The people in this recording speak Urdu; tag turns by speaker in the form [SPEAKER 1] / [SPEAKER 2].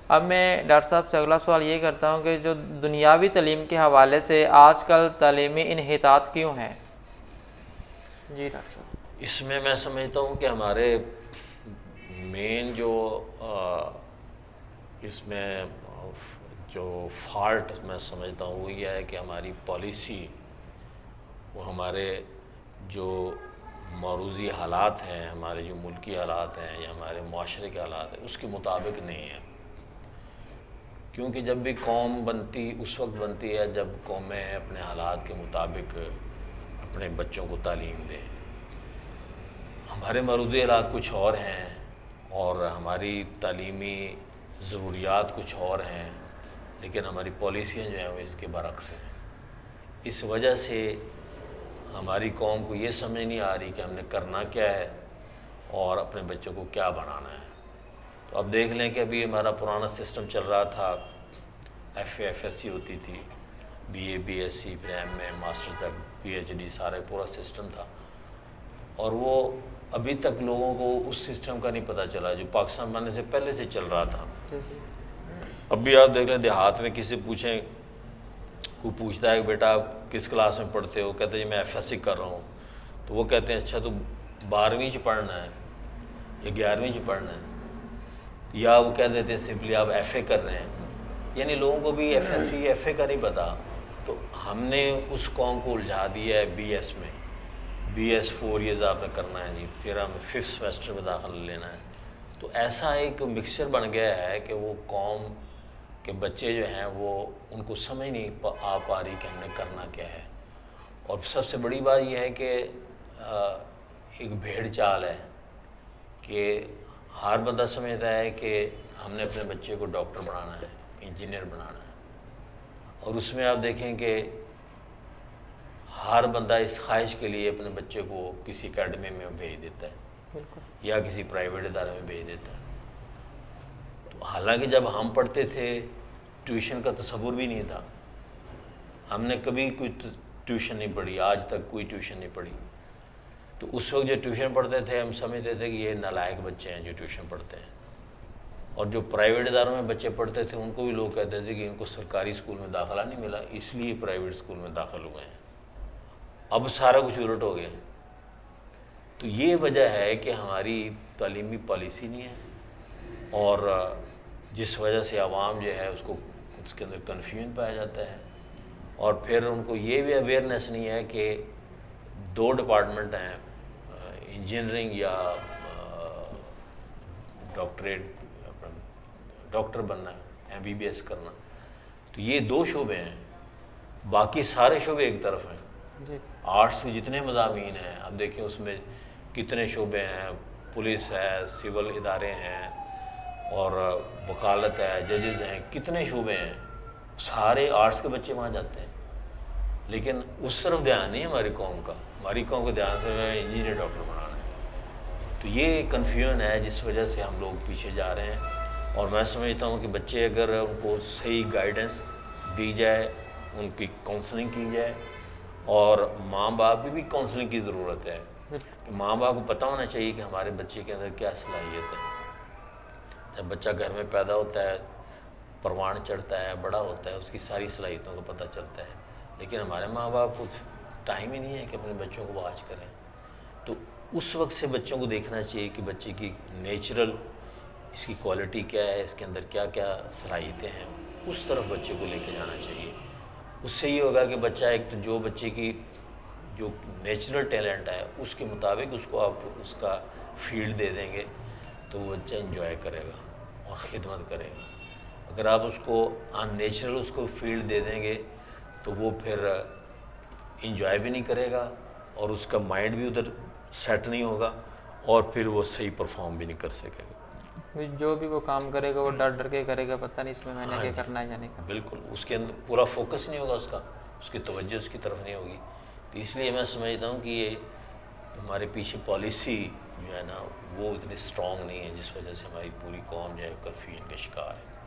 [SPEAKER 1] اب میں ڈاکٹر صاحب سے اگلا سوال یہ کرتا ہوں کہ جو دنیاوی تعلیم کے حوالے سے آج کل تعلیمی انحطاط کیوں ہے؟ جی ڈاکٹر صاحب۔
[SPEAKER 2] اس میں سمجھتا ہوں کہ ہمارے مین جو اس میں جو فالٹ میں سمجھتا ہوں وہ یہ ہے کہ ہماری پالیسی وہ ہمارے جو معروضی حالات ہیں، ہمارے جو ملکی حالات ہیں یا ہمارے معاشرے کے حالات ہیں اس کے مطابق نہیں ہیں. کیونکہ جب بھی قوم بنتی اس وقت بنتی ہے جب قومیں اپنے حالات کے مطابق اپنے بچوں کو تعلیم دیں. ہمارے معروضی حالات کچھ اور ہیں اور ہماری تعلیمی ضروریات کچھ اور ہیں، لیکن ہماری پالیسیاں جو ہیں وہ اس کے برعکس ہیں. اس وجہ سے ہماری قوم کو یہ سمجھ نہیں آ رہی کہ ہم نے کرنا کیا ہے اور اپنے بچوں کو کیا بنانا ہے. تو اب دیکھ لیں کہ ابھی ہمارا پرانا سسٹم چل رہا تھا، F A F S C ہوتی تھی، B A B S C, پھر ایم اے ماسٹر تک پی ایچ ڈی، سارا پورا سسٹم تھا. اور وہ ابھی تک لوگوں کو اس سسٹم کا نہیں پتہ چلا جو پاکستان بننے سے پہلے سے چل رہا تھا. اب بھی آپ دیکھ لیں دیہات میں کسی پوچھیں، کوئی پوچھتا ہے کہ بیٹا آپ کس کلاس میں پڑھتے ہو، کہتے ہیں جی میں ایف ایس سی کر رہا ہوں. تو وہ کہتے ہیں اچھا تو 12ویں پڑھنا ہے یا 11ویں پڑھنا ہے، یا وہ کہہ دیتے ہیں سمپلی آپ ایف اے کر رہے ہیں. یعنی لوگوں کو بھی F S C F A کا نہیں پتا. تو ہم نے اس قوم کو الجھا دیا ہے بی ایس میں، بی ایس 4 ایئرز آپ نے کرنا ہے جی، پھر ہم 5th سیمسٹر میں داخلہ لینا ہے. تو ایسا ایک مکسچر بن گیا ہے کہ وہ قوم کے بچے جو ہیں وہ ان کو سمجھ نہیں آ پا رہی کہ ہم نے کرنا کیا ہے. اور سب سے بڑی بات یہ ہے کہ ایک بھیڑ چال ہے کہ ہر بندہ سمجھتا ہے کہ ہم نے اپنے بچے کو ڈاکٹر بنانا ہے، انجینئر بنانا ہے. اور اس میں آپ دیکھیں کہ ہر بندہ اس خواہش کے لیے اپنے بچے کو کسی اکیڈمی میں بھیج دیتا ہے یا کسی پرائیویٹ ادارے میں بھیج دیتا ہے. تو حالانکہ جب ہم پڑھتے تھے ٹیوشن کا تصور بھی نہیں تھا. ہم نے کبھی کوئی ٹیوشن نہیں پڑھی، آج تک کوئی ٹیوشن نہیں پڑھی. تو اس وقت جو ٹیوشن پڑھتے تھے ہم سمجھتے تھے کہ یہ نالائق بچے ہیں جو ٹیوشن پڑھتے ہیں. اور جو پرائیویٹ اداروں میں بچے پڑھتے تھے ان کو بھی لوگ کہتے تھے کہ ان کو سرکاری اسکول میں داخلہ نہیں ملا اس لیے پرائیویٹ اسکول میں داخل ہوئے ہیں. اب سارا کچھ الٹ ہو گیا. تو یہ وجہ ہے کہ ہماری تعلیمی پالیسی نہیں ہے، اور جس وجہ سے عوام جو ہے اس کے اندر کنفیوژن پایا جاتا ہے. اور پھر ان کو یہ بھی اویئرنیس نہیں ہے کہ 2 ڈپارٹمنٹ ہیں، انجینئرنگ یا ڈاکٹر بننا، ایم بی بی ایس کرنا. تو یہ 2 شعبے ہیں، باقی سارے شعبے ایک طرف ہیں. آرٹس میں جتنے مضامین ہیں اب دیکھیں اس میں کتنے شعبے ہیں، پولیس ہے، سول ادارے ہیں اور وکالت ہے، ججز ہیں، کتنے شعبے ہیں. سارے آرٹس کے بچے وہاں جاتے ہیں، لیکن اس طرف دھیان نہیں ہے ہماری قوم کا. ہماری قوم کو دھیان سے انجینئر ڈاکٹر بنانا ہے. تو یہ کنفیوژن ہے جس وجہ سے ہم لوگ پیچھے جا رہے ہیں. اور میں سمجھتا ہوں کہ بچے اگر ان کو صحیح گائیڈنس دی جائے، ان کی کاؤنسلنگ کی جائے، اور ماں باپ کی بھی کاؤنسلنگ کی ضرورت ہے. کہ ماں باپ کو پتہ ہونا چاہیے کہ ہمارے بچے کے اندر کیا صلاحیت ہے. جب بچہ گھر میں پیدا ہوتا ہے، پروان چڑھتا ہے، بڑا ہوتا ہے، اس کی ساری صلاحیتوں کا پتہ چلتا ہے. لیکن ہمارے ماں باپ کو ٹائم ہی نہیں ہے کہ اپنے بچوں کو واچ کریں. تو اس وقت سے بچوں کو دیکھنا چاہیے کہ بچے کی نیچرل اس کی کوالٹی کیا ہے، اس کے اندر کیا کیا صلاحیتیں ہیں، اس طرف بچے کو لے کے جانا چاہیے. اس سے یہ ہوگا کہ بچہ ایک تو جو بچے کی جو نیچرل ٹیلنٹ ہے اس کے مطابق اس کو آپ اس کا فیلڈ دے دیں گے تو وہ بچہ انجوائے کرے گا اور خدمت کرے گا. اگر آپ اس کو ان نیچرل اس کو فیلڈ دے دیں گے تو وہ پھر انجوائے بھی نہیں کرے گا اور اس کا مائنڈ بھی ادھر سیٹ نہیں ہوگا اور پھر وہ صحیح پرفارم بھی نہیں کر سکے گا.
[SPEAKER 1] جو بھی وہ کام کرے گا وہ ڈر ڈر کے کرے گا، پتہ نہیں اس میں نے کیا کرنا ہے یا نہیں کرنا.
[SPEAKER 2] بالکل اس کے اندر پورا فوکس نہیں ہوگا، اس کی توجہ اس کی طرف نہیں ہوگی. تو اس لیے میں سمجھتا ہوں کہ یہ ہمارے پیچھے پالیسی جو ہے نا وہ اتنی اسٹرانگ نہیں ہے جس وجہ سے ہماری پوری قوم جو ہے کنفیوژن کا شکار ہے.